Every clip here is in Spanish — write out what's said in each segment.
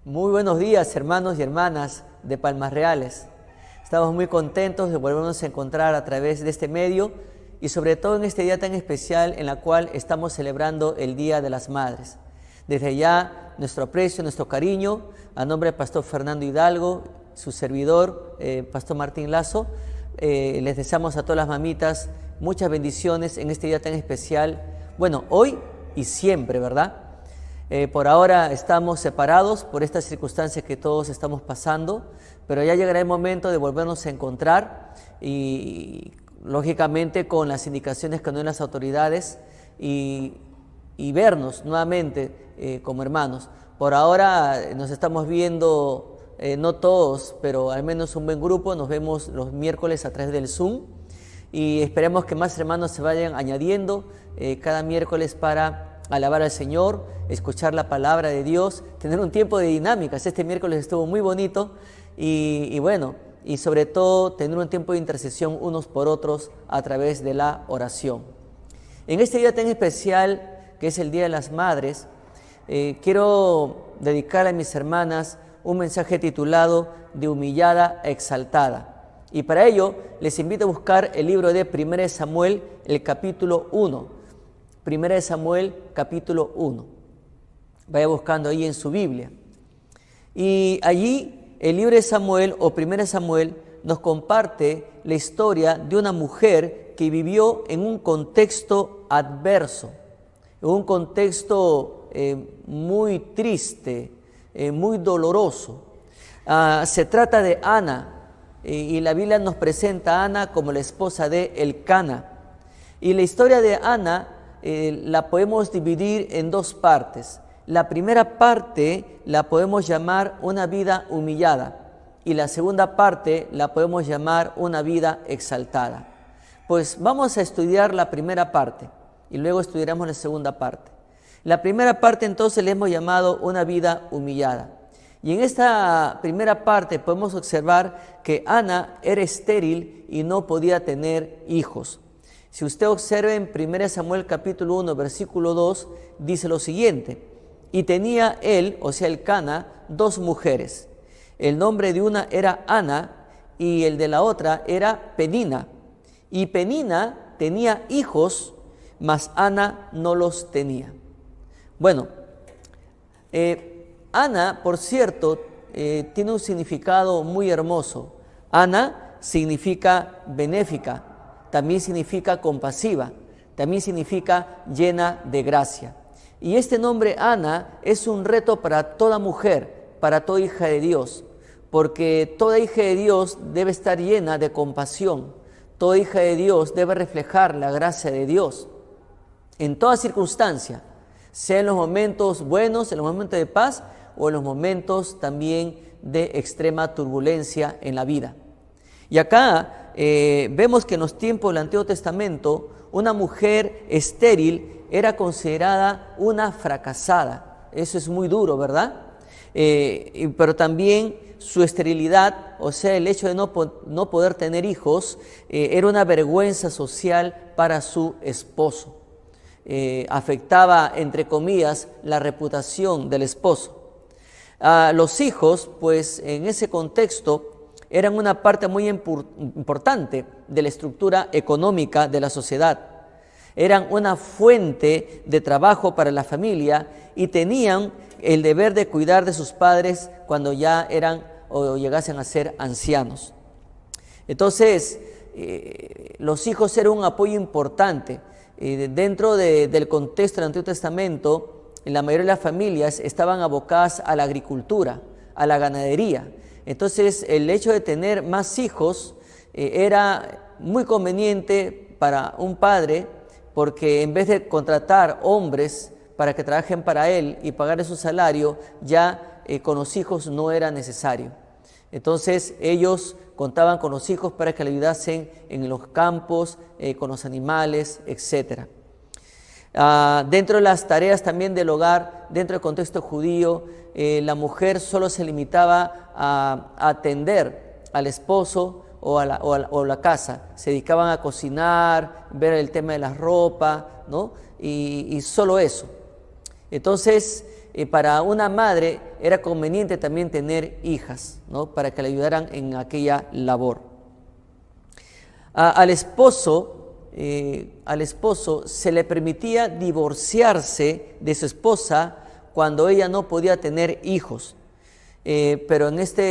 Muy buenos días, hermanos y hermanas de Palmas Reales. Estamos muy contentos de volvernos a encontrar a través de este medio y sobre todo en este día tan especial en la cual estamos celebrando el Día de las Madres. Desde ya, nuestro aprecio, nuestro cariño, a nombre del pastor Fernando Hidalgo, su servidor, pastor Martín Lazo, les deseamos a todas las mamitas muchas bendiciones en este día tan especial. Bueno, hoy y siempre, ¿verdad? Por ahora estamos separados por estas circunstancias que todos estamos pasando, pero ya llegará el momento de volvernos a encontrar y lógicamente con las indicaciones que nos den las autoridades y vernos nuevamente como hermanos. Por ahora nos estamos viendo, no todos, pero al menos un buen grupo, nos vemos los miércoles a través del Zoom y esperemos que más hermanos se vayan añadiendo cada miércoles para alabar al Señor, escuchar la palabra de Dios, tener un tiempo de dinámicas. Este miércoles estuvo muy bonito y bueno, y sobre todo tener un tiempo de intercesión unos por otros a través de la oración. En este día tan especial que es el Día de las Madres, quiero dedicar a mis hermanas un mensaje titulado De humillada a exaltada. Y para ello les invito a buscar el libro de 1 Samuel, el capítulo 1. 1 Samuel, capítulo 1. Vaya buscando ahí en su Biblia. Y allí el libro de Samuel o 1 Samuel nos comparte la historia de una mujer que vivió en un contexto adverso, en un contexto muy triste, muy doloroso. Se trata de Ana y la Biblia nos presenta a Ana como la esposa de Elcana. Y la historia de Ana la podemos dividir en dos partes. La primera parte la podemos llamar una vida humillada y la segunda parte la podemos llamar una vida exaltada. Pues vamos a estudiar la primera parte y luego estudiaremos la segunda parte. La primera parte entonces le hemos llamado una vida humillada. Y en esta primera parte podemos observar que Ana era estéril y no podía tener hijos. Si usted observa en 1 Samuel capítulo 1, versículo 2, dice lo siguiente: y tenía él, o sea Elcana, dos mujeres. El nombre de una era Ana y el de la otra era Penina. Y Penina tenía hijos, mas Ana no los tenía. Bueno, Ana, por cierto, tiene un significado muy hermoso. Ana significa benéfica. También significa compasiva, también significa llena de gracia. Y este nombre Ana es un reto para toda mujer, para toda hija de Dios, porque toda hija de Dios debe estar llena de compasión, toda hija de Dios debe reflejar la gracia de Dios en toda circunstancia, sea en los momentos buenos, en los momentos de paz o en los momentos también de extrema turbulencia en la vida. Y acá vemos que en los tiempos del Antiguo Testamento una mujer estéril era considerada una fracasada. Eso es muy duro, ¿verdad? Pero también su esterilidad, o sea, el hecho de no poder tener hijos, era una vergüenza social para su esposo. Afectaba, entre comillas, la reputación del esposo. Los hijos, pues en ese contexto, eran una parte muy importante de la estructura económica de la sociedad. Eran una fuente de trabajo para la familia y tenían el deber de cuidar de sus padres cuando ya eran o llegasen a ser ancianos. Entonces, los hijos eran un apoyo importante. Dentro del contexto del Antiguo Testamento, la mayoría de las familias estaban abocadas a la agricultura, a la ganadería. Entonces, el hecho de tener más hijos era muy conveniente para un padre, porque en vez de contratar hombres para que trabajen para él y pagarle su salario, ya con los hijos no era necesario. Entonces, ellos contaban con los hijos para que le ayudasen en los campos, con los animales, etc. Dentro de las tareas también del hogar, dentro del contexto judío, la mujer solo se limitaba a atender al esposo o la casa. Se dedicaban a cocinar, ver el tema de la ropa, ¿no? Y solo eso. Entonces, para una madre era conveniente también tener hijas, ¿no? Para que le ayudaran en aquella labor. Al esposo se le permitía divorciarse de su esposa cuando ella no podía tener hijos. Pero en esta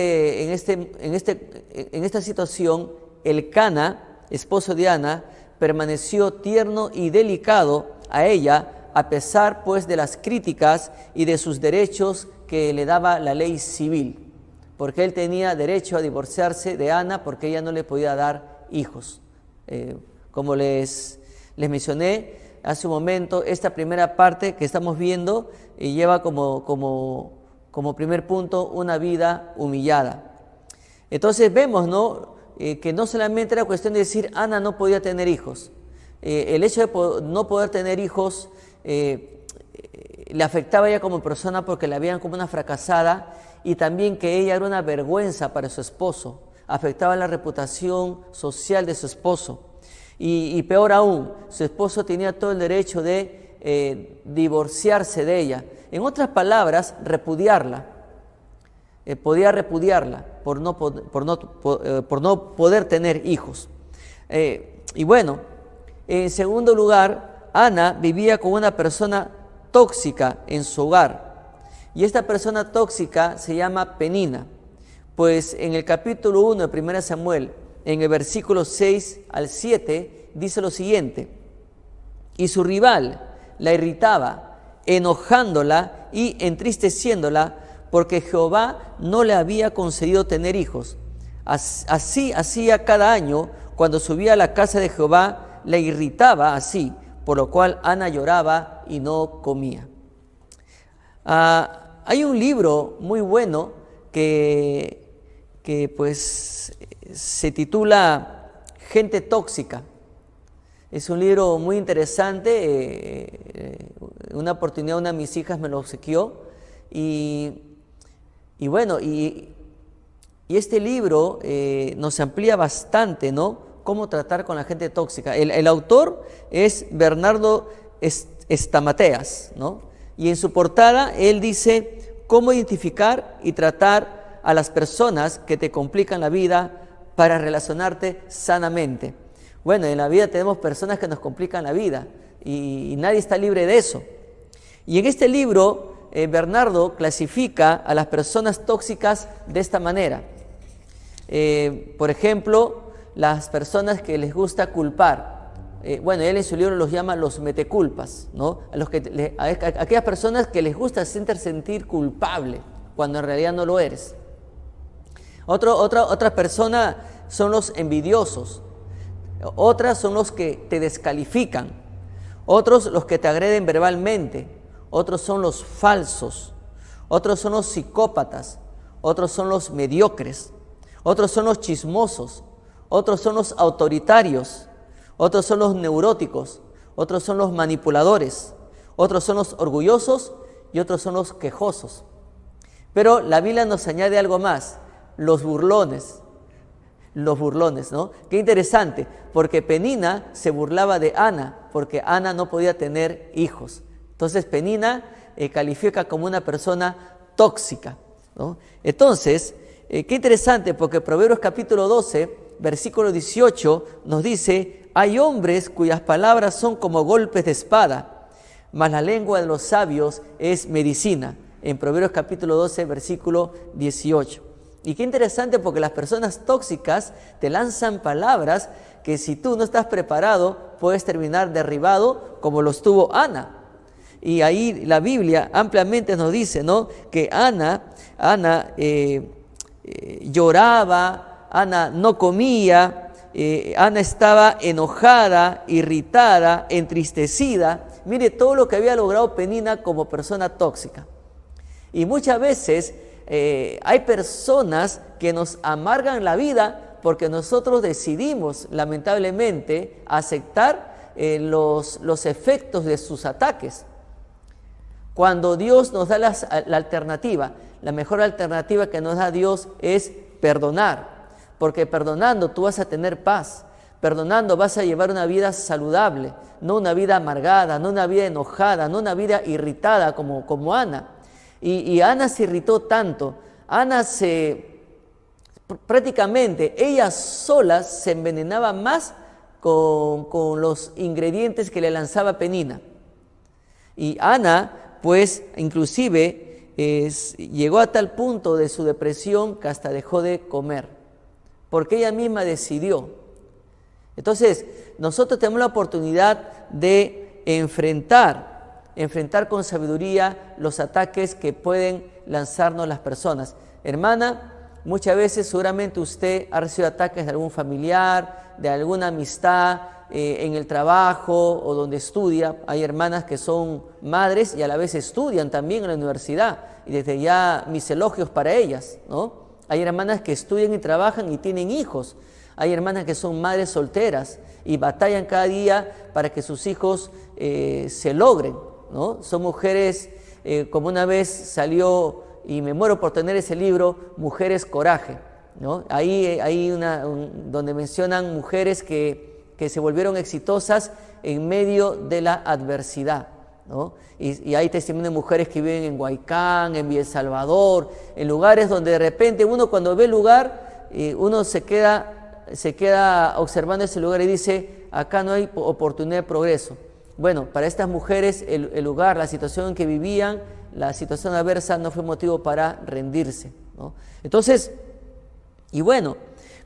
situación, Elcana, esposo de Ana, permaneció tierno y delicado a ella, a pesar pues de las críticas y de sus derechos que le daba la ley civil, porque él tenía derecho a divorciarse de Ana porque ella no le podía dar hijos. Como les mencioné hace un momento, esta primera parte que estamos viendo lleva como primer punto una vida humillada. Entonces vemos, ¿no? Que no solamente era cuestión de decir Ana no podía tener hijos. El hecho de no poder tener hijos le afectaba a ella como persona porque la veían como una fracasada, y también que ella era una vergüenza para su esposo, afectaba la reputación social de su esposo. Y peor aún, su esposo tenía todo el derecho de divorciarse de ella. En otras palabras, repudiarla. Podía repudiarla por no poder tener hijos. Y bueno, en segundo lugar, Ana vivía con una persona tóxica en su hogar. Y esta persona tóxica se llama Penina. Pues en el capítulo 1 de 1 Samuel, en el versículo 6 al 7, dice lo siguiente: y su rival la irritaba, enojándola y entristeciéndola, porque Jehová no le había concedido tener hijos. Así hacía cada año, cuando subía a la casa de Jehová, la irritaba así, por lo cual Ana lloraba y no comía. Hay un libro muy bueno que pues se titula Gente Tóxica. Es un libro muy interesante. Una oportunidad una de mis hijas me lo obsequió, y bueno, y este libro nos amplía bastante, ¿no?, cómo tratar con la gente tóxica. El autor es Bernardo Estamateas, ¿no? Y en su portada él dice cómo identificar y tratar a las personas que te complican la vida para relacionarte sanamente. Bueno, en la vida tenemos personas que nos complican la vida y nadie está libre de eso. Y en este libro Bernardo clasifica a las personas tóxicas de esta manera. Por ejemplo, las personas que les gusta culpar. Bueno, él en su libro los llama los meteculpas, ¿no? A aquellas personas que les gusta sentir culpable cuando en realidad no lo eres. Otra persona son los envidiosos. Otras son los que te descalifican. Otros los que te agreden verbalmente. Otros son los falsos. Otros son los psicópatas. Otros son los mediocres. Otros son los chismosos. Otros son los autoritarios. Otros son los neuróticos. Otros son los manipuladores. Otros son los orgullosos y otros son los quejosos. Pero la Biblia nos añade algo más: los burlones. Los burlones, ¿no? Qué interesante, porque Penina se burlaba de Ana, porque Ana no podía tener hijos. Entonces Penina califica como una persona tóxica, ¿no? Entonces, qué interesante, porque Proverbios capítulo 12, versículo 18 nos dice: hay hombres cuyas palabras son como golpes de espada, mas la lengua de los sabios es medicina. En Proverbios capítulo 12, versículo 18. Y qué interesante, porque las personas tóxicas te lanzan palabras que si tú no estás preparado puedes terminar derribado, como lo estuvo Ana. Y ahí la Biblia ampliamente nos dice, ¿no?, que Ana lloraba, Ana no comía, Ana estaba enojada, irritada, entristecida. Mire todo lo que había logrado Penina como persona tóxica. Y muchas veces hay personas que nos amargan la vida porque nosotros decidimos, lamentablemente, aceptar los efectos de sus ataques. Cuando Dios nos da la alternativa, la mejor alternativa que nos da Dios es perdonar, porque perdonando tú vas a tener paz, perdonando vas a llevar una vida saludable, no una vida amargada, no una vida enojada, no una vida irritada como Ana. Y Ana se irritó tanto. Ana prácticamente, ella sola se envenenaba más con los ingredientes que le lanzaba Penina. Y Ana, pues, inclusive llegó a tal punto de su depresión que hasta dejó de comer, porque ella misma decidió. Entonces, nosotros tenemos la oportunidad de enfrentar con sabiduría los ataques que pueden lanzarnos las personas. Hermana, muchas veces seguramente usted ha recibido ataques de algún familiar, de alguna amistad, en el trabajo o donde estudia. Hay hermanas que son madres y a la vez estudian también en la universidad, y desde ya mis elogios para ellas, ¿no? Hay hermanas que estudian y trabajan y tienen hijos. Hay hermanas que son madres solteras y batallan cada día para que sus hijos se logren, ¿no? Son mujeres, como una vez salió, y me muero por tener ese libro, Mujeres Coraje, ¿no? Ahí hay donde mencionan mujeres que se volvieron exitosas en medio de la adversidad, ¿no? Y hay testimonio de mujeres que viven en Huaycán, en El Salvador, en lugares donde de repente uno, cuando ve el lugar, uno se queda observando ese lugar y dice: acá no hay oportunidad de progreso. Bueno, para estas mujeres el lugar, la situación en que vivían, la situación adversa no fue motivo para rendirse, ¿no? Entonces, y bueno,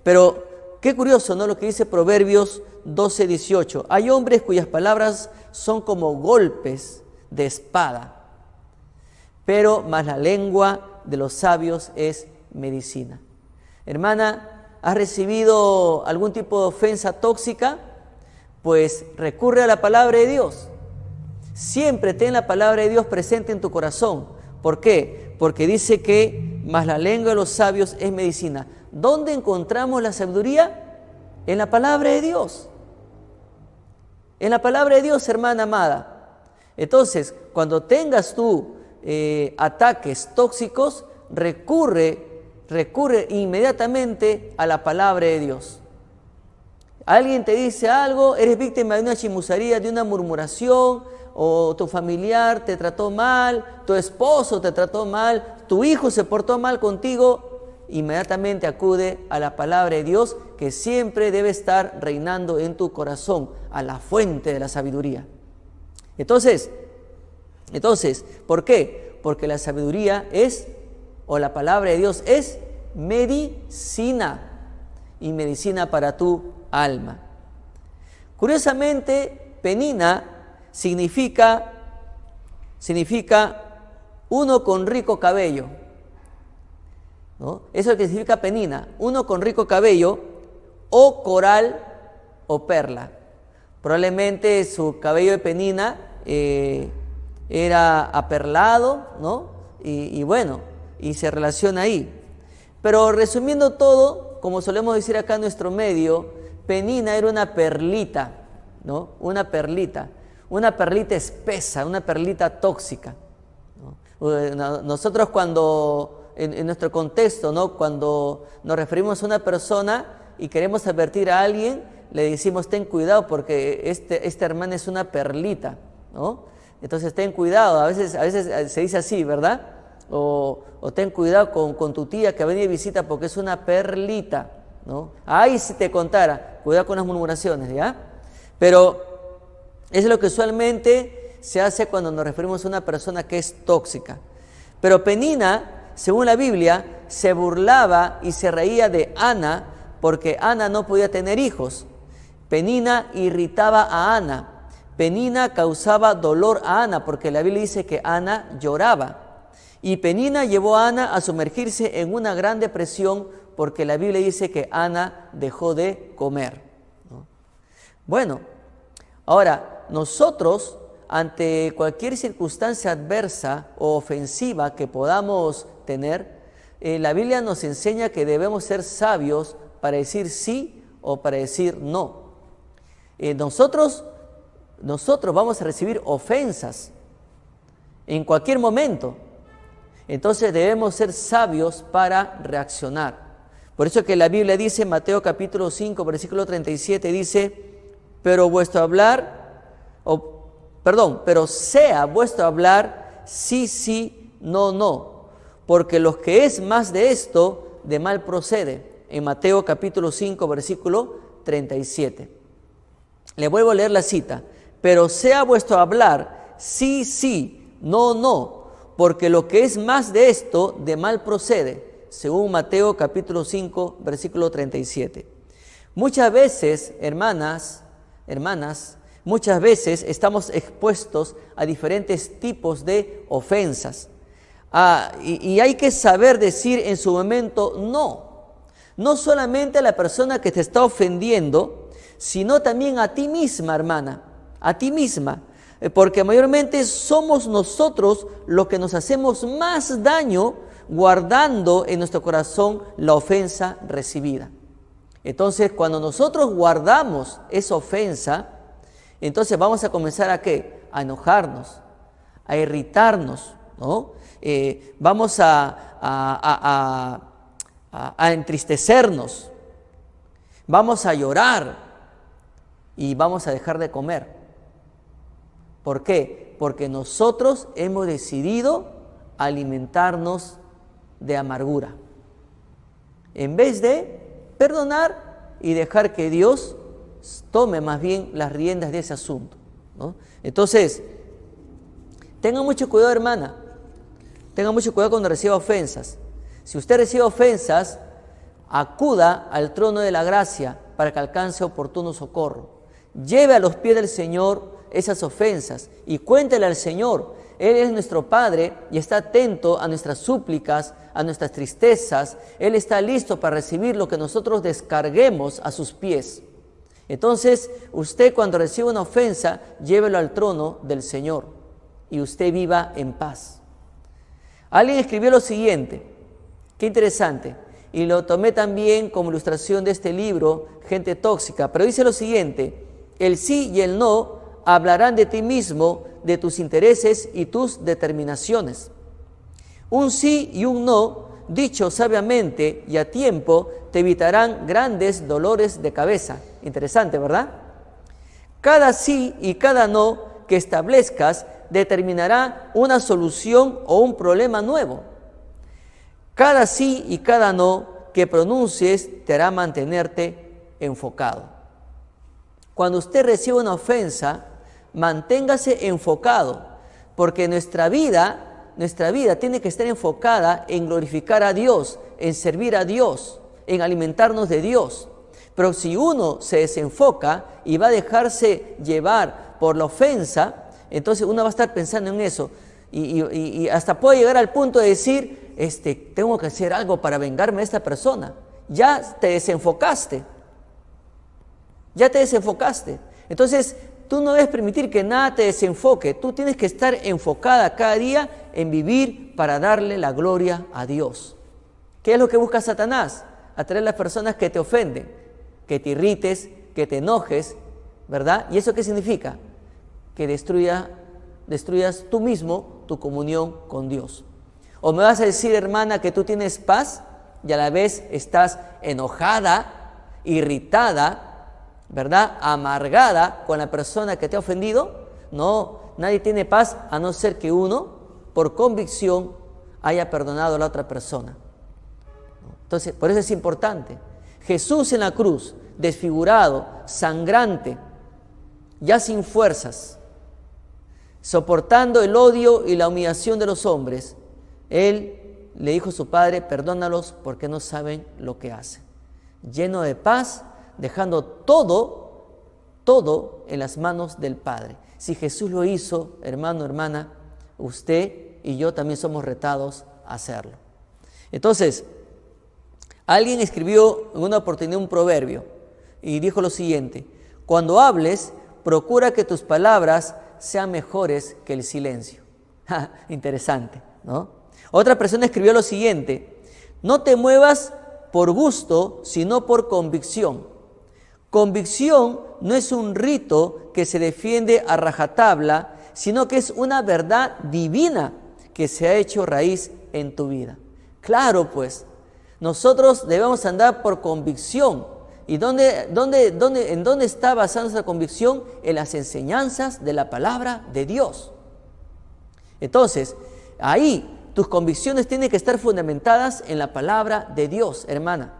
pero qué curioso, ¿no?, lo que dice Proverbios 12:18. Hay hombres cuyas palabras son como golpes de espada, pero más la lengua de los sabios es medicina. Hermana, ¿has recibido algún tipo de ofensa tóxica? Pues recurre a la palabra de Dios. Siempre ten la palabra de Dios presente en tu corazón. ¿Por qué? Porque dice que más la lengua de los sabios es medicina. ¿Dónde encontramos la sabiduría? En la palabra de Dios. En la palabra de Dios, hermana amada. Entonces, cuando tengas tú ataques tóxicos, recurre inmediatamente a la palabra de Dios. Alguien te dice algo, eres víctima de una chimuzaría, de una murmuración, o tu familiar te trató mal, tu esposo te trató mal, tu hijo se portó mal contigo, inmediatamente acude a la palabra de Dios, que siempre debe estar reinando en tu corazón, a la fuente de la sabiduría. Entonces, ¿por qué? Porque la sabiduría o la palabra de Dios es medicina, y medicina para tu alma. Curiosamente, Penina significa uno con rico cabello, ¿no? Eso es lo que significa Penina, uno con rico cabello, o coral o perla. Probablemente su cabello de Penina era aperlado, ¿no? Y bueno, y se relaciona ahí. Pero resumiendo todo, como solemos decir acá en nuestro medio, Penina era una perlita, ¿no? Una perlita espesa, una perlita tóxica, ¿no? Nosotros cuando, en nuestro contexto, ¿no?, cuando nos referimos a una persona y queremos advertir a alguien, le decimos: ten cuidado porque esta hermana es una perlita, ¿no? Entonces ten cuidado, a veces se dice así, ¿verdad? O ten cuidado con tu tía que ha venido de visita porque es una perlita, ¿no? Ay, si te contara, cuidado con las murmuraciones, ¿ya? Pero es lo que usualmente se hace cuando nos referimos a una persona que es tóxica. Pero Penina, según la Biblia, se burlaba y se reía de Ana porque Ana no podía tener hijos. Penina irritaba a Ana. Penina causaba dolor a Ana porque la Biblia dice que Ana lloraba. Y Penina llevó a Ana a sumergirse en una gran depresión porque la Biblia dice que Ana dejó de comer, ¿no? Bueno, ahora nosotros, ante cualquier circunstancia adversa o ofensiva que podamos tener, la Biblia nos enseña que debemos ser sabios para decir sí o para decir no. Nosotros vamos a recibir ofensas en cualquier momento. Entonces debemos ser sabios para reaccionar. Por eso que la Biblia dice en Mateo capítulo 5, versículo 37, dice: pero sea vuestro hablar sí, sí, no, no, porque lo que es más de esto, de mal procede. En Mateo capítulo 5, versículo 37. Le vuelvo a leer la cita. Pero sea vuestro hablar, sí, sí, no, no, porque lo que es más de esto, de mal procede, según Mateo capítulo 5, versículo 37. Muchas veces, hermanas, muchas veces estamos expuestos a diferentes tipos de ofensas. Y hay que saber decir en su momento no. No solamente a la persona que te está ofendiendo, sino también a ti misma, hermana, a ti misma. Porque mayormente somos nosotros los que nos hacemos más daño guardando en nuestro corazón la ofensa recibida. Entonces, cuando nosotros guardamos esa ofensa, entonces vamos a comenzar ¿a qué? A enojarnos, a irritarnos, ¿no? Vamos a entristecernos, vamos a llorar y vamos a dejar de comer. ¿Por qué? Porque nosotros hemos decidido alimentarnos de amargura, en vez de perdonar y dejar que Dios tome más bien las riendas de ese asunto, ¿no? Entonces, tenga mucho cuidado, hermana, tenga mucho cuidado cuando reciba ofensas. Si usted recibe ofensas, acuda al trono de la gracia para que alcance oportuno socorro. Lleve a los pies del Señor esas ofensas y cuéntele al Señor. Él es nuestro Padre y está atento a nuestras súplicas, a nuestras tristezas. Él está listo para recibir lo que nosotros descarguemos a sus pies. Entonces, usted cuando reciba una ofensa, llévelo al trono del Señor y usted viva en paz. Alguien escribió lo siguiente, qué interesante, y lo tomé también como ilustración de este libro, Gente Tóxica, pero dice lo siguiente: el sí y el no hablarán de ti mismo, de tus intereses y tus determinaciones. Un sí y un no, dicho sabiamente y a tiempo, te evitarán grandes dolores de cabeza. Interesante, ¿verdad? Cada sí y cada no que establezcas determinará una solución o un problema nuevo. Cada sí y cada no que pronuncies te hará mantenerte enfocado. Cuando usted reciba una ofensa, manténgase enfocado, porque nuestra vida tiene que estar enfocada en glorificar a Dios, en servir a Dios, en alimentarnos de Dios. Pero si uno se desenfoca y va a dejarse llevar por la ofensa, entonces uno va a estar pensando en eso y hasta puede llegar al punto de decir, tengo que hacer algo para vengarme de esta persona. Ya te desenfocaste. Entonces, tú no debes permitir que nada te desenfoque. Tú tienes que estar enfocada cada día en vivir para darle la gloria a Dios. ¿Qué es lo que busca Satanás? Atraer a las personas que te ofenden, que te irrites, que te enojes, ¿verdad? ¿Y eso qué significa? Que destruyas tú mismo tu comunión con Dios. O me vas a decir, hermana, que tú tienes paz y a la vez estás enojada, irritada, ¿verdad? Amargada con la persona que te ha ofendido. No, nadie tiene paz a no ser que uno, por convicción, haya perdonado a la otra persona. Entonces, por eso es importante. Jesús en la cruz, desfigurado, sangrante, ya sin fuerzas, soportando el odio y la humillación de los hombres, Él le dijo a su Padre, perdónalos porque no saben lo que hacen. Lleno de paz, dejando todo en las manos del Padre. Si Jesús lo hizo, hermano, hermana, usted y yo también somos retados a hacerlo. Entonces, alguien escribió en una oportunidad un proverbio y dijo lo siguiente: cuando hables, procura que tus palabras sean mejores que el silencio. Interesante, ¿no? Otra persona escribió lo siguiente: no te muevas por gusto, sino por convicción. Convicción no es un rito que se defiende a rajatabla, sino que es una verdad divina que se ha hecho raíz en tu vida. Claro, pues, nosotros debemos andar por convicción. ¿Y en dónde está basada nuestra convicción? En las enseñanzas de la palabra de Dios. Entonces, ahí tus convicciones tienen que estar fundamentadas en la palabra de Dios, hermana.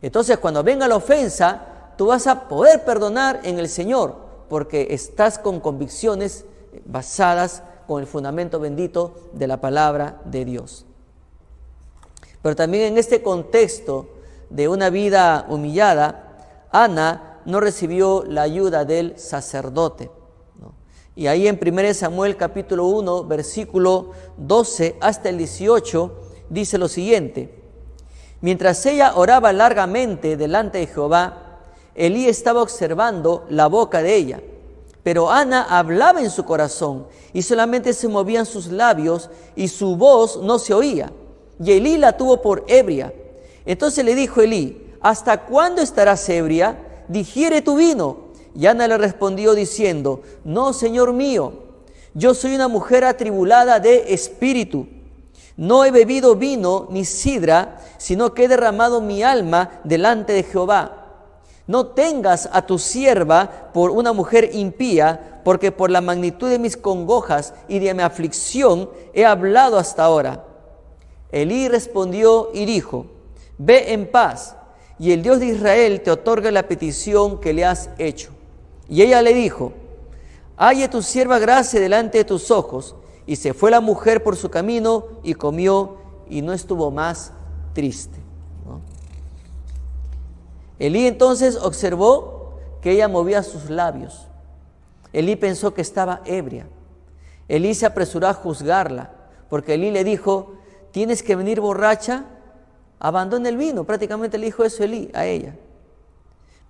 Entonces, cuando venga la ofensa, tú vas a poder perdonar en el Señor, porque estás con convicciones basadas con el fundamento bendito de la palabra de Dios. Pero también en este contexto de una vida humillada, Ana no recibió la ayuda del sacerdote, ¿no? Y ahí en 1 Samuel capítulo 1, versículo 12 hasta el 18, dice lo siguiente: mientras ella oraba largamente delante de Jehová, Elí estaba observando la boca de ella, pero Ana hablaba en su corazón y solamente se movían sus labios y su voz no se oía. Y Elí la tuvo por ebria. Entonces le dijo Elí: ¿hasta cuándo estarás ebria? Digiere tu vino. Y Ana le respondió diciendo: no, Señor mío, yo soy una mujer atribulada de espíritu. No he bebido vino ni sidra, sino que he derramado mi alma delante de Jehová. No tengas a tu sierva por una mujer impía, porque por la magnitud de mis congojas y de mi aflicción he hablado hasta ahora. Elí respondió y dijo: ve en paz, y el Dios de Israel te otorgue la petición que le has hecho. Y ella le dijo: halle tu sierva gracia delante de tus ojos. Y se fue la mujer por su camino y comió, y no estuvo más triste, ¿no? Elí entonces observó que ella movía sus labios. Elí pensó que estaba ebria. Elí se apresuró a juzgarla, porque Elí le dijo: tienes que venir borracha, abandona el vino. Prácticamente le dijo eso Elí a ella.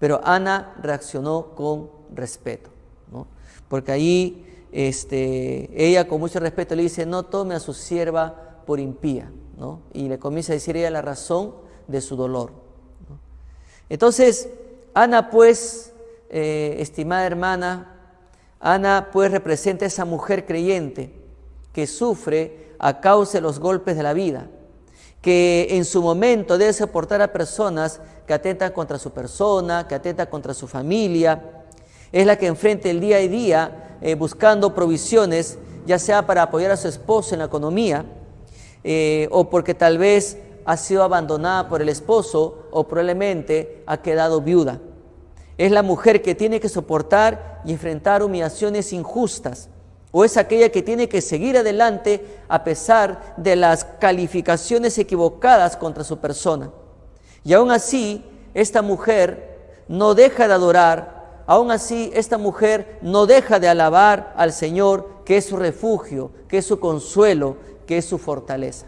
Pero Ana reaccionó con respeto, ¿no? Porque ahí ella con mucho respeto le dice: no tome a su sierva por impía, ¿no? Y le comienza a decir ella la razón de su dolor, ¿no? Entonces, Ana pues, estimada hermana, Ana pues representa a esa mujer creyente que sufre a causa de los golpes de la vida, que en su momento debe soportar a personas que atentan contra su persona, que atentan contra su familia. Es la que enfrenta el día a día buscando provisiones, ya sea para apoyar a su esposo en la economía, o porque tal vez ha sido abandonada por el esposo, o probablemente ha quedado viuda. Es la mujer que tiene que soportar y enfrentar humillaciones injustas, o es aquella que tiene que seguir adelante a pesar de las calificaciones equivocadas contra su persona. Y aún así, esta mujer no deja de adorar. Aún así, esta mujer no deja de alabar al Señor, que es su refugio, que es su consuelo, que es su fortaleza.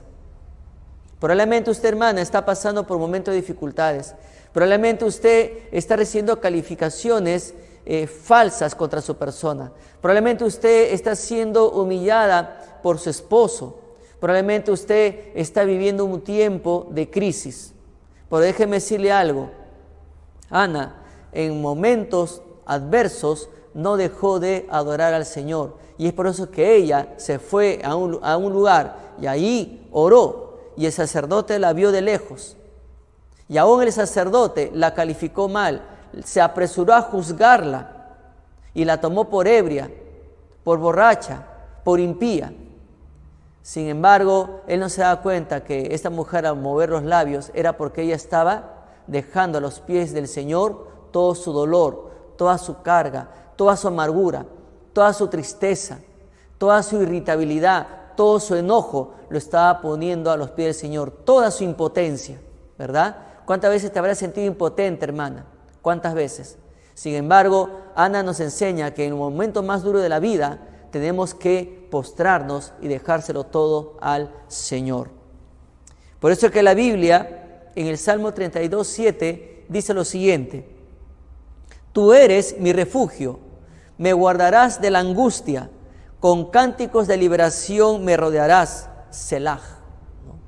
Probablemente usted, hermana, está pasando por momentos de dificultades. Probablemente usted está recibiendo calificaciones falsas contra su persona. Probablemente usted está siendo humillada por su esposo. Probablemente usted está viviendo un tiempo de crisis. Pero déjeme decirle algo. Ana, en momentos adversos, no dejó de adorar al Señor, y es por eso que ella se fue a un lugar y ahí oró, y el sacerdote la vio de lejos, y aún el sacerdote la calificó mal, se apresuró a juzgarla y la tomó por ebria, por borracha, por impía. Sin embargo, él no se daba cuenta que esta mujer, al mover los labios, era porque ella estaba dejando a los pies del Señor todo su dolor, toda su carga, toda su amargura, toda su tristeza, toda su irritabilidad, todo su enojo, lo estaba poniendo a los pies del Señor, toda su impotencia, ¿verdad? ¿Cuántas veces te habrás sentido impotente, hermana? ¿Cuántas veces? Sin embargo, Ana nos enseña que en el momento más duro de la vida tenemos que postrarnos y dejárselo todo al Señor. Por eso es que la Biblia, en el Salmo 32:7, dice lo siguiente: tú eres mi refugio, me guardarás de la angustia, con cánticos de liberación me rodearás, Selah. ¿No?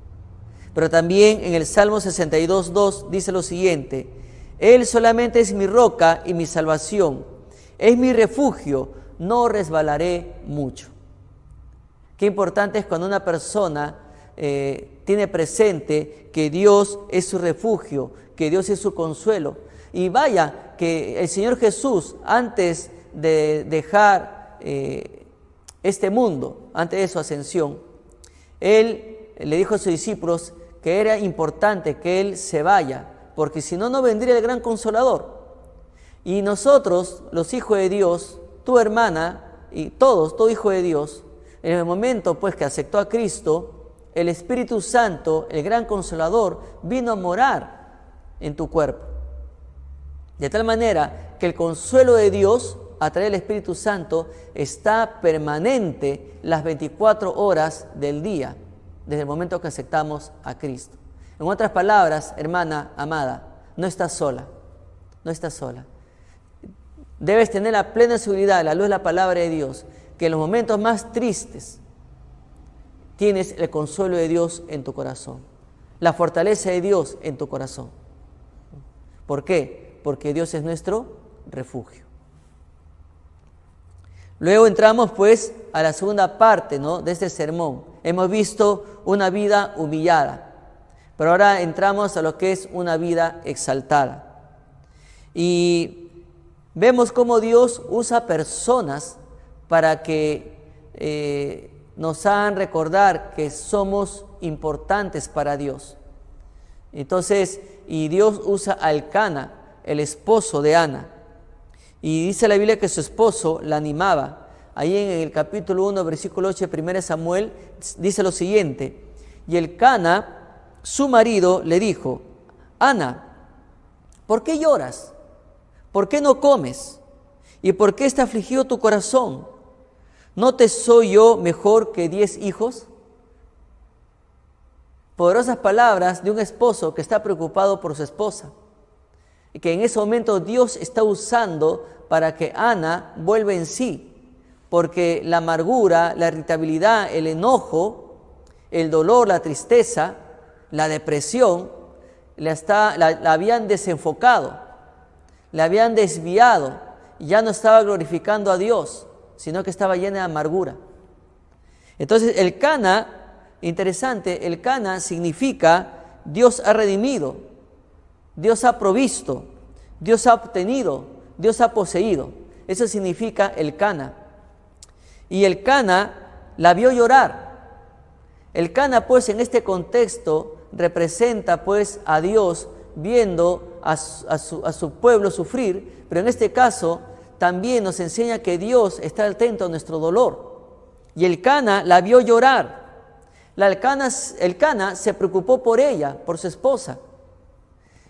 Pero también en el Salmo 62:2 dice lo siguiente: Él solamente es mi roca y mi salvación, es mi refugio, no resbalaré mucho. Qué importante es cuando una persona tiene presente que Dios es su refugio, que Dios es su consuelo. Y vaya, que el Señor Jesús, antes de dejar este mundo, antes de su ascensión, Él le dijo a sus discípulos que era importante que Él se vaya, porque si no, no vendría el gran Consolador. Y nosotros, los hijos de Dios, tu hermana y todos, todo hijo de Dios, en el momento pues que aceptó a Cristo, el Espíritu Santo, el gran Consolador, vino a morar en tu cuerpo. De tal manera que el consuelo de Dios, a través del Espíritu Santo, está permanente las 24 horas del día, desde el momento que aceptamos a Cristo. En otras palabras, hermana amada, no estás sola, no estás sola. Debes tener la plena seguridad, a la luz de la palabra de Dios, que en los momentos más tristes tienes el consuelo de Dios en tu corazón, la fortaleza de Dios en tu corazón. ¿Por qué? Porque Dios es nuestro refugio. Luego entramos pues a la segunda parte, ¿no?, de este sermón. Hemos visto una vida humillada, pero ahora entramos a lo que es una vida exaltada. Y vemos cómo Dios usa personas para que nos hagan recordar que somos importantes para Dios. Entonces, y Dios usa a Elcana, el esposo de Ana. Y dice la Biblia que su esposo la animaba. Ahí en el capítulo 1, versículo 8 de 1 Samuel, dice lo siguiente: y Elcana, su marido, le dijo: Ana, ¿por qué lloras? ¿Por qué no comes? ¿Y por qué está afligido tu corazón? ¿No te soy yo mejor que 10 hijos? Poderosas palabras de un esposo que está preocupado por su esposa, y que en ese momento Dios está usando para que Ana vuelva en sí, porque la amargura, la irritabilidad, el enojo, el dolor, la tristeza, la depresión, la habían desenfocado, la habían desviado, y ya no estaba glorificando a Dios, sino que estaba llena de amargura. Entonces Elcana, interesante, Elcana significa Dios ha redimido, Dios ha provisto, Dios ha obtenido, Dios ha poseído. Eso significa Elcana. Y Elcana la vio llorar. Elcana pues en este contexto representa pues a Dios viendo a su pueblo sufrir, pero en este caso también nos enseña que Dios está atento a nuestro dolor. Y Elcana la vio llorar. Elcana se preocupó por ella, por su esposa.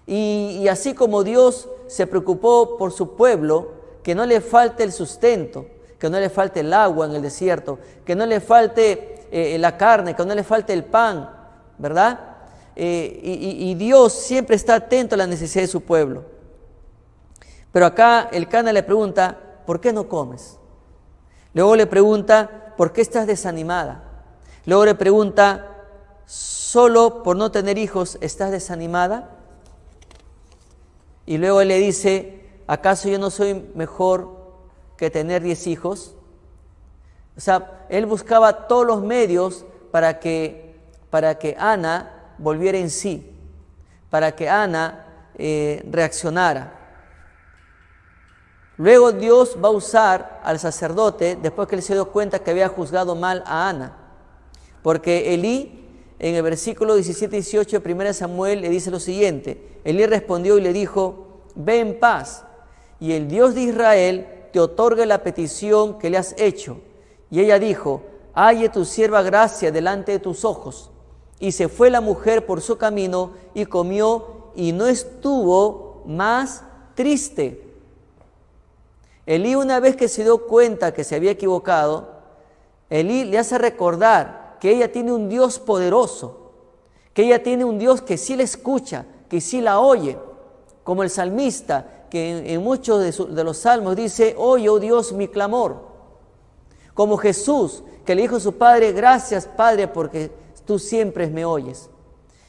Y así como Dios se preocupó por su pueblo, que no le falte el sustento, que no le falte el agua en el desierto, que no le falte la carne, que no le falte el pan, ¿verdad? Y Dios siempre está atento a la necesidad de su pueblo. Pero acá Elcana le pregunta: ¿por qué no comes? Luego le pregunta: ¿por qué estás desanimada? Luego le pregunta: ¿solo por no tener hijos estás desanimada? Y luego él le dice: ¿acaso yo no soy mejor que tener 10 hijos? O sea, él buscaba todos los medios para que Ana volviera en sí, para que Ana reaccionara. Luego Dios va a usar al sacerdote, después que él se dio cuenta que había juzgado mal a Ana, porque Elí, en el versículo 17 y 18 de 1 Samuel, le dice lo siguiente: Elí respondió y le dijo: ve en paz, y el Dios de Israel te otorgue la petición que le has hecho. Y ella dijo: halle tu sierva gracia delante de tus ojos. Y se fue la mujer por su camino y comió, y no estuvo más triste. Elí, una vez que se dio cuenta que se había equivocado, Elí le hace recordar que ella tiene un Dios poderoso, que ella tiene un Dios que sí la escucha, que sí la oye, como el salmista, que en muchos de los salmos dice: oye, oh Dios, mi clamor. Como Jesús, que le dijo a su Padre: gracias, Padre, porque tú siempre me oyes.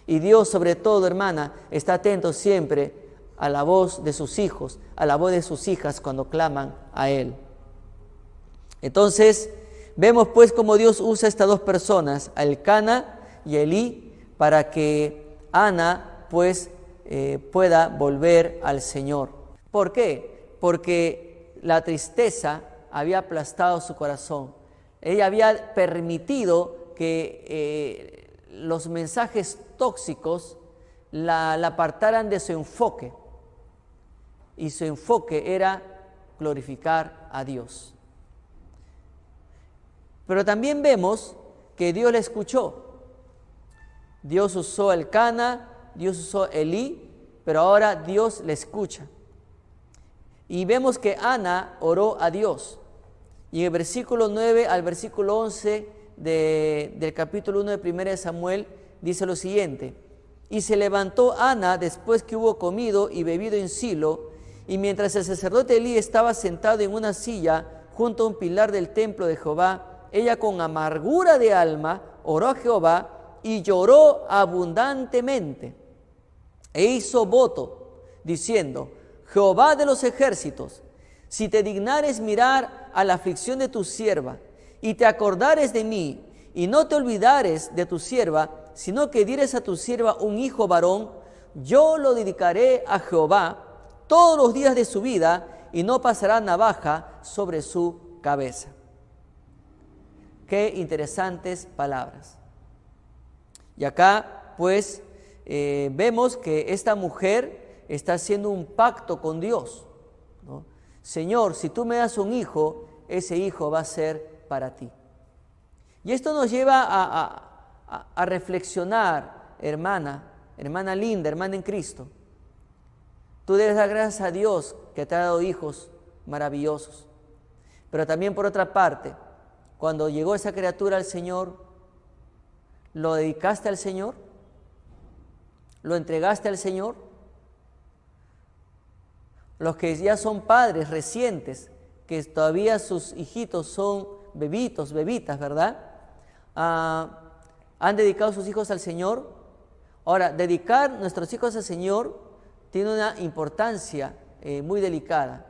Y Dios, sobre todo, hermana, está atento siempre a la voz de sus hijos, a la voz de sus hijas cuando claman a Él. Entonces, vemos pues cómo Dios usa a estas dos personas, a Elcana y a Elí, para que Ana pues pueda volver al Señor. ¿Por qué? Porque la tristeza había aplastado su corazón. Ella había permitido que los mensajes tóxicos la apartaran de su enfoque. Y su enfoque era glorificar a Dios. Pero también vemos que Dios la escuchó. Dios usó a Elcana, Dios usó a Elí, pero ahora Dios le escucha. Y vemos que Ana oró a Dios. Y en el versículo 9 al versículo 11 del capítulo 1 de 1 de Samuel dice lo siguiente: y se levantó Ana después que hubo comido y bebido en Silo, y mientras el sacerdote Elí estaba sentado en una silla junto a un pilar del templo de Jehová, ella con amargura de alma oró a Jehová y lloró abundantemente, e hizo voto, diciendo: Jehová de los ejércitos, si te dignares mirar a la aflicción de tu sierva, y te acordares de mí, y no te olvidares de tu sierva, sino que dieres a tu sierva un hijo varón, yo lo dedicaré a Jehová todos los días de su vida, y no pasará navaja sobre su cabeza. Qué interesantes palabras. Y acá, pues, vemos que esta mujer está haciendo un pacto con Dios, ¿no? Señor, si tú me das un hijo, ese hijo va a ser para ti. Y esto nos lleva a reflexionar, hermana linda, hermana en Cristo. Tú debes dar gracias a Dios que te ha dado hijos maravillosos. Pero también, por otra parte, cuando llegó esa criatura al Señor, ¿lo dedicaste al Señor? ¿Lo entregaste al Señor? Los que ya son padres recientes, que todavía sus hijitos son bebitos, bebitas, ¿verdad? ¿Han dedicado sus hijos al Señor? Ahora, dedicar nuestros hijos al Señor tiene una importancia muy delicada.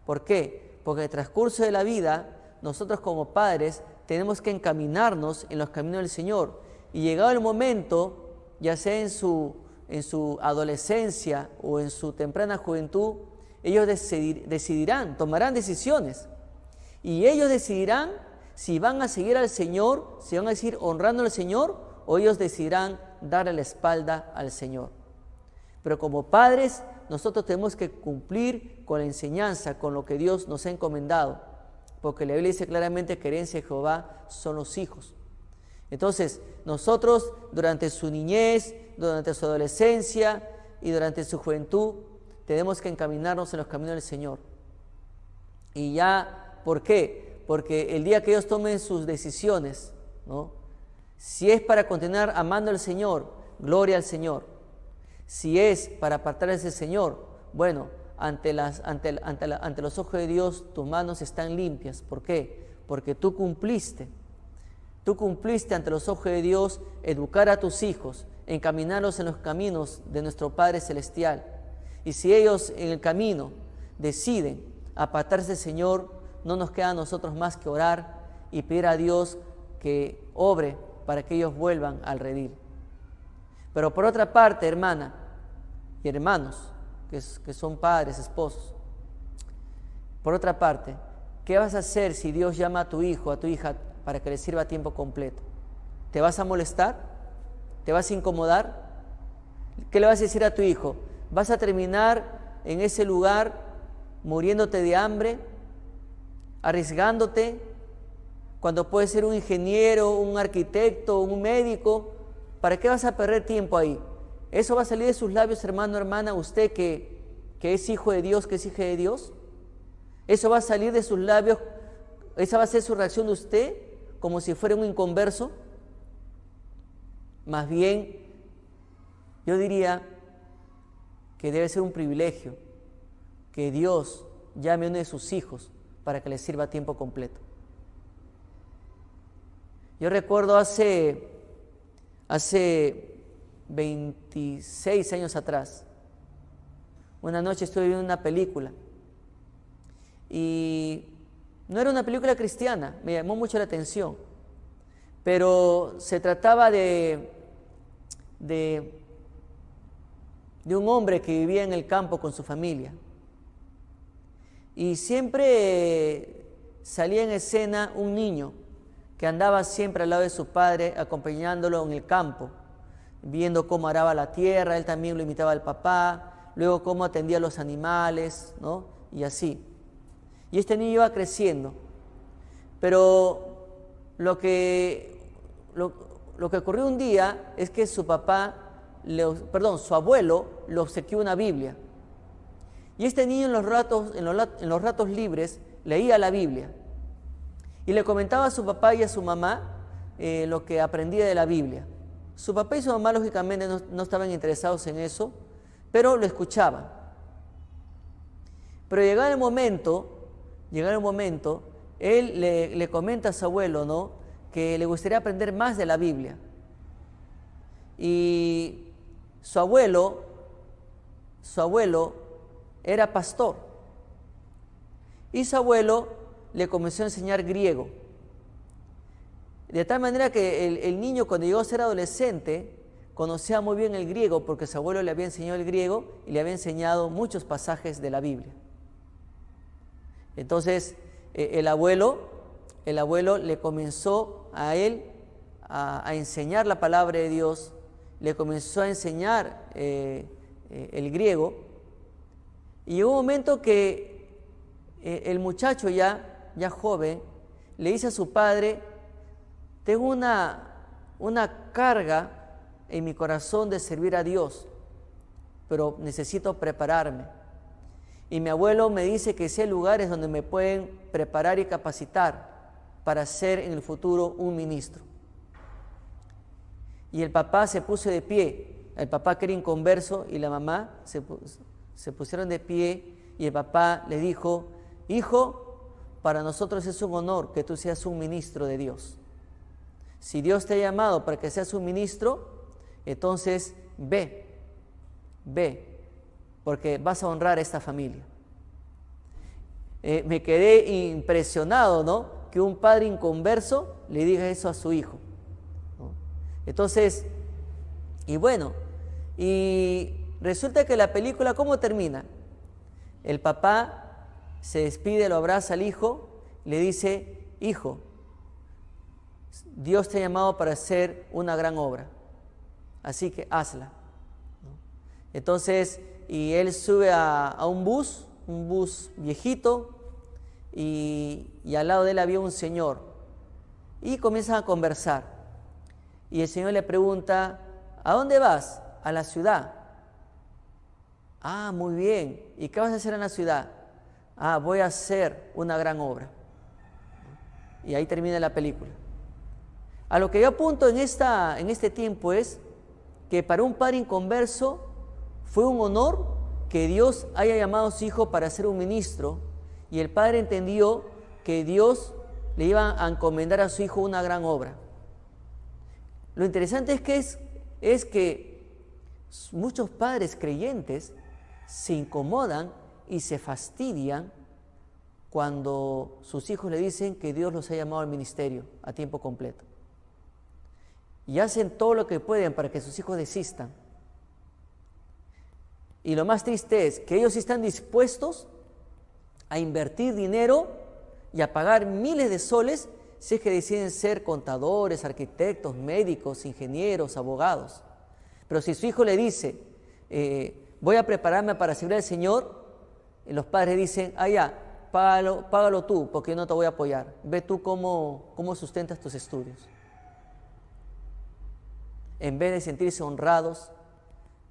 ¿Por qué? Porque en el transcurso de la vida, nosotros como padres tenemos que encaminarnos en los caminos del Señor. Y llegado el momento, ya sea en su adolescencia o en su temprana juventud, ellos decidirán, tomarán decisiones. Y ellos decidirán si van a seguir al Señor, si van a seguir honrando al Señor, o ellos decidirán darle la espalda al Señor. Pero como padres, nosotros tenemos que cumplir con la enseñanza, con lo que Dios nos ha encomendado, porque la Biblia dice claramente que herencia de Jehová son los hijos. Entonces, nosotros durante su niñez, durante su adolescencia y durante su juventud, tenemos que encaminarnos en los caminos del Señor. Y ya, ¿por qué? Porque el día que ellos tomen sus decisiones, ¿no? Si es para continuar amando al Señor, gloria al Señor. Si es para apartarse del Señor, bueno, ante los ojos de Dios tus manos están limpias. ¿Por qué? Porque tú cumpliste ante los ojos de Dios educar a tus hijos, encaminarlos en los caminos de nuestro Padre Celestial. Y si ellos en el camino deciden apartarse del Señor, no nos queda a nosotros más que orar y pedir a Dios que obre para que ellos vuelvan al redil. Pero por otra parte, hermana y hermanos, que son padres, esposos, por otra parte, ¿qué vas a hacer si Dios llama a tu hijo, a tu hija, para que le sirva a tiempo completo? ¿Te vas a molestar? ¿Te vas a incomodar? ¿Qué le vas a decir a tu hijo? ¿Vas a terminar en ese lugar muriéndote de hambre, arriesgándote, cuando puedes ser un ingeniero, un arquitecto, un médico? ¿Para qué vas a perder tiempo ahí? ¿Eso va a salir de sus labios, hermano, hermana, usted que es hijo de Dios, que es hija de Dios? ¿Eso va a salir de sus labios? ¿Esa va a ser su reacción de usted, como si fuera un inconverso? Más bien, yo diría que debe ser un privilegio que Dios llame a uno de sus hijos para que le sirva a tiempo completo. Yo recuerdo hace 26 años atrás, una noche estuve viendo una película y no era una película cristiana, me llamó mucho la atención, pero se trataba de un hombre que vivía en el campo con su familia. Y siempre salía en escena un niño que andaba siempre al lado de su padre, acompañándolo en el campo, viendo cómo araba la tierra. Él también lo imitaba al papá, luego cómo atendía a los animales, ¿no? Y así. Y este niño iba creciendo, pero lo que ocurrió un día es que su abuelo le obsequió una Biblia. Y este niño en los ratos libres leía la Biblia y le comentaba a su papá y a su mamá lo que aprendía de la Biblia. Su papá y su mamá lógicamente no estaban interesados en eso, pero lo escuchaban. Pero llegado el momento, él le comenta a su abuelo, ¿no?, que le gustaría aprender más de la Biblia. Y su abuelo era pastor. Y su abuelo le comenzó a enseñar griego. De tal manera que el niño, cuando llegó a ser adolescente, conocía muy bien el griego, porque su abuelo le había enseñado el griego y le había enseñado muchos pasajes de la Biblia. Entonces, el abuelo le comenzó a él a enseñar la palabra de Dios, le comenzó a enseñar el griego, y llegó un momento que el muchacho ya joven le dice a su padre: tengo una carga en mi corazón de servir a Dios, pero necesito prepararme. Y mi abuelo me dice que sí hay lugares donde me pueden preparar y capacitar para ser en el futuro un ministro. Y el papá se puso de pie, el papá que era inconverso y la mamá se pusieron de pie, y el papá le dijo: hijo, para nosotros es un honor que tú seas un ministro de Dios. Si Dios te ha llamado para que seas un ministro, entonces ve, porque vas a honrar a esta familia. Me quedé impresionado, ¿no?, que un padre inconverso le diga eso a su hijo, ¿no? Entonces, y resulta que la película, ¿cómo termina? El papá se despide, lo abraza al hijo, le dice: hijo, Dios te ha llamado para hacer una gran obra, así que hazla, ¿no? Entonces, y él sube a un bus viejito, y al lado de él había un señor, y comienzan a conversar, y el señor le pregunta: ¿a dónde vas? A la ciudad. Ah, muy bien. ¿Y qué vas a hacer en la ciudad? Ah, voy a hacer una gran obra. Y ahí termina la película. A lo que yo apunto en este tiempo es que para un padre inconverso fue un honor que Dios haya llamado a su hijo para ser un ministro, y el padre entendió que Dios le iba a encomendar a su hijo una gran obra. Lo interesante es que muchos padres creyentes se incomodan y se fastidian cuando sus hijos le dicen que Dios los ha llamado al ministerio a tiempo completo, y hacen todo lo que pueden para que sus hijos desistan. Y lo más triste es que ellos están dispuestos a invertir dinero y a pagar miles de soles si es que deciden ser contadores, arquitectos, médicos, ingenieros, abogados. Pero si su hijo le dice: voy a prepararme para servir al Señor, los padres dicen: ya, págalo tú, porque yo no te voy a apoyar. Ve tú cómo sustentas tus estudios. En vez de sentirse honrados,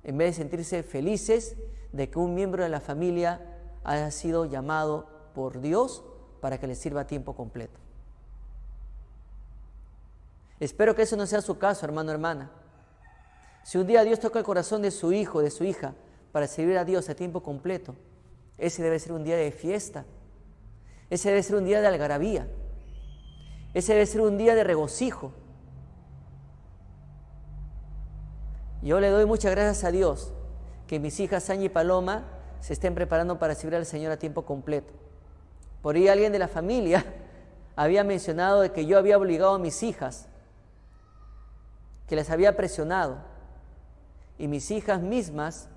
en vez de sentirse felices de que un miembro de la familia haya sido llamado por Dios para que les sirva a tiempo completo. Espero que eso no sea su caso, hermano, hermana. Si un día Dios toca el corazón de su hijo, de su hija, para servir a Dios a tiempo completo, ese debe ser un día de fiesta, ese debe ser un día de algarabía, ese debe ser un día de regocijo. Yo le doy muchas gracias a Dios que mis hijas Angie y Paloma se estén preparando para servir al Señor a tiempo completo. Por ahí alguien de la familia había mencionado de que yo había obligado a mis hijas, que les había presionado, y mis hijas mismas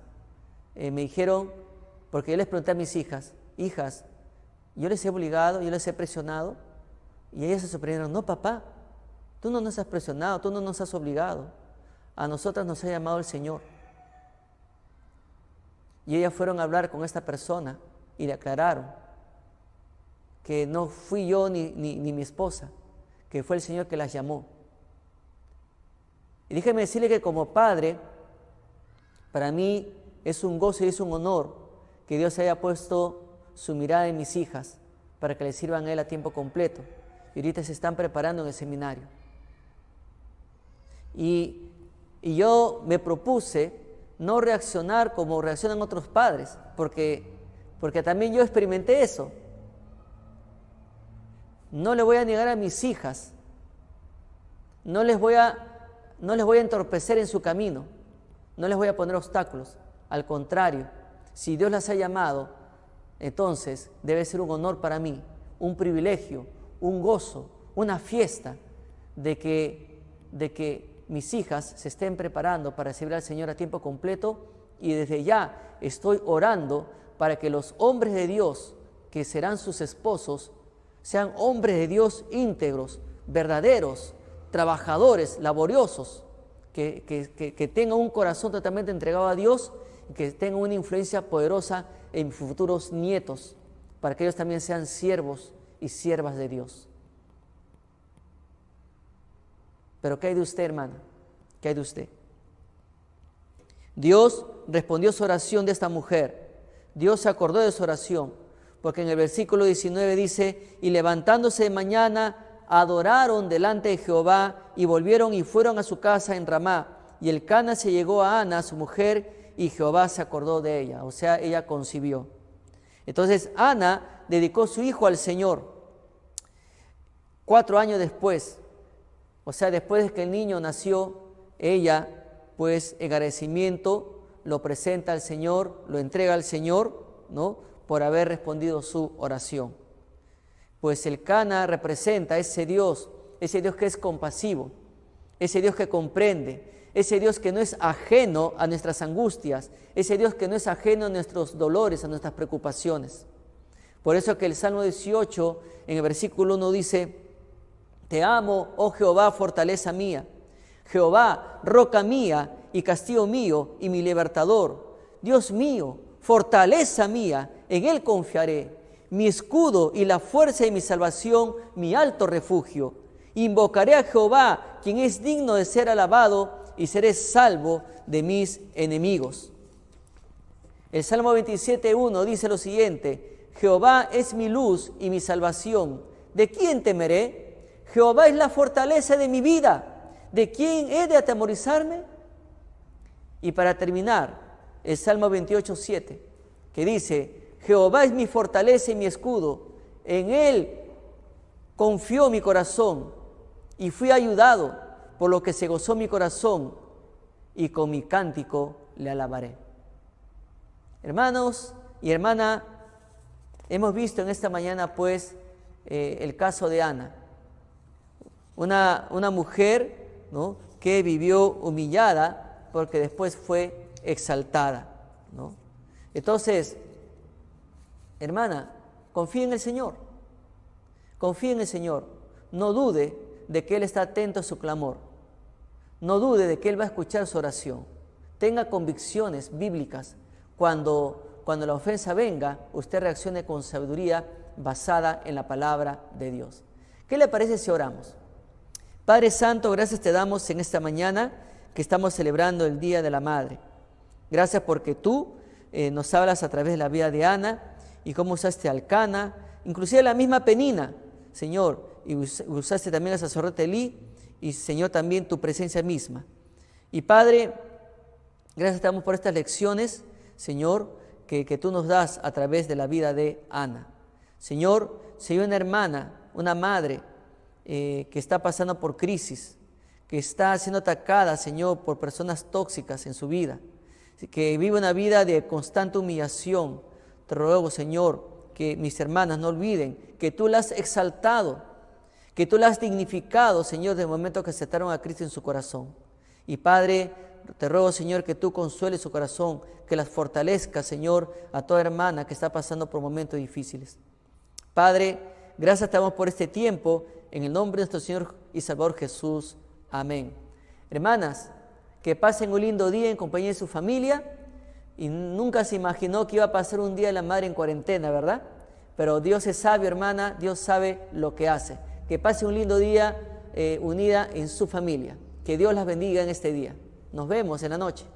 me dijeron, porque yo les pregunté a mis hijas: hijas, yo les he obligado, yo les he presionado, y ellas se sorprendieron: no, papá, Tú no nos has presionado, tú no nos has obligado. A nosotras nos ha llamado el Señor. Y ellas fueron a hablar con esta persona y le aclararon que no fui yo ni mi esposa, que fue el Señor que las llamó. Y déjeme decirle que como padre, para mí es un gozo y es un honor que Dios haya puesto su mirada en mis hijas para que les sirvan a Él a tiempo completo. Y ahorita se están preparando en el seminario. Y yo me propuse no reaccionar como reaccionan otros padres, porque también yo experimenté eso. No le voy a negar a mis hijas, no les voy a entorpecer en su camino, no les voy a poner obstáculos. Al contrario, si Dios las ha llamado, entonces debe ser un honor para mí, un privilegio, un gozo, una fiesta de que mis hijas se estén preparando para servir al Señor a tiempo completo, y desde ya estoy orando para que los hombres de Dios que serán sus esposos sean hombres de Dios íntegros, verdaderos, trabajadores, laboriosos, que tengan un corazón totalmente entregado a Dios y que tengan una influencia poderosa en futuros nietos, para que ellos también sean siervos y siervas de Dios. Pero ¿qué hay de usted, hermana? ¿Qué hay de usted? Dios respondió su oración de esta mujer. Dios se acordó de su oración, porque en el versículo 19 dice: y levantándose de mañana, adoraron delante de Jehová, y volvieron y fueron a su casa en Ramá. Y Elcana se llegó a Ana, su mujer, y Jehová se acordó de ella. O sea, ella concibió. Entonces Ana dedicó su hijo al Señor. 4 años después, o sea, después de que el niño nació, ella, pues en agradecimiento, lo presenta al Señor, lo entrega al Señor, ¿no?, por haber respondido su oración. Pues Elcana representa ese Dios que es compasivo, ese Dios que comprende, ese Dios que no es ajeno a nuestras angustias, ese Dios que no es ajeno a nuestros dolores, a nuestras preocupaciones. Por eso que el Salmo 18, en el versículo 1 dice: te amo, oh Jehová, fortaleza mía, Jehová, roca mía y castillo mío y mi libertador, Dios mío, fortaleza mía, en Él confiaré, mi escudo y la fuerza de mi salvación, mi alto refugio. Invocaré a Jehová, quien es digno de ser alabado, y seré salvo de mis enemigos. El Salmo 27:1 dice lo siguiente: Jehová es mi luz y mi salvación, ¿de quién temeré? Jehová es la fortaleza de mi vida, ¿de quién he de atemorizarme? Y para terminar, el Salmo 28:7, que dice: Jehová es mi fortaleza y mi escudo, en Él confió mi corazón y fui ayudado, por lo que se gozó mi corazón y con mi cántico le alabaré. Hermanos y hermana, hemos visto en esta mañana pues el caso de Ana, una mujer, ¿no?, que vivió humillada porque después fue exaltada, ¿no? Entonces, hermana, confíe en el Señor, confíe en el Señor, no dude de que Él está atento a su clamor, no dude de que Él va a escuchar su oración, tenga convicciones bíblicas. Cuando la ofensa venga, usted reaccione con sabiduría basada en la palabra de Dios. ¿Qué le parece si oramos? Padre Santo, gracias te damos en esta mañana que estamos celebrando el Día de la Madre. Gracias porque tú nos hablas a través de la vida de Ana y cómo usaste a Elcana, inclusive la misma Penina, Señor, y usaste también al sacerdote Elí, y Señor también tu presencia misma. Y Padre, gracias te damos por estas lecciones, Señor, que tú nos das a través de la vida de Ana. Señor, si hay una hermana, una madre que está pasando por crisis, que está siendo atacada, Señor, por personas tóxicas en su vida, que vive una vida de constante humillación, te ruego, Señor, que mis hermanas no olviden que tú las has exaltado, que tú las has dignificado, Señor, desde el momento que aceptaron a Cristo en su corazón. Y Padre, te ruego, Señor, que tú consueles su corazón, que las fortalezcas, Señor, a toda hermana que está pasando por momentos difíciles. Padre, gracias te damos por este tiempo En el nombre de nuestro Señor y Salvador Jesús. Amén. Hermanas, que pasen un lindo día en compañía de su familia. Y nunca se imaginó que iba a pasar un día de la madre en cuarentena, ¿verdad? Pero Dios es sabio, hermana, Dios sabe lo que hace. Que pase un lindo día unida en su familia. Que Dios las bendiga en este día. Nos vemos en la noche.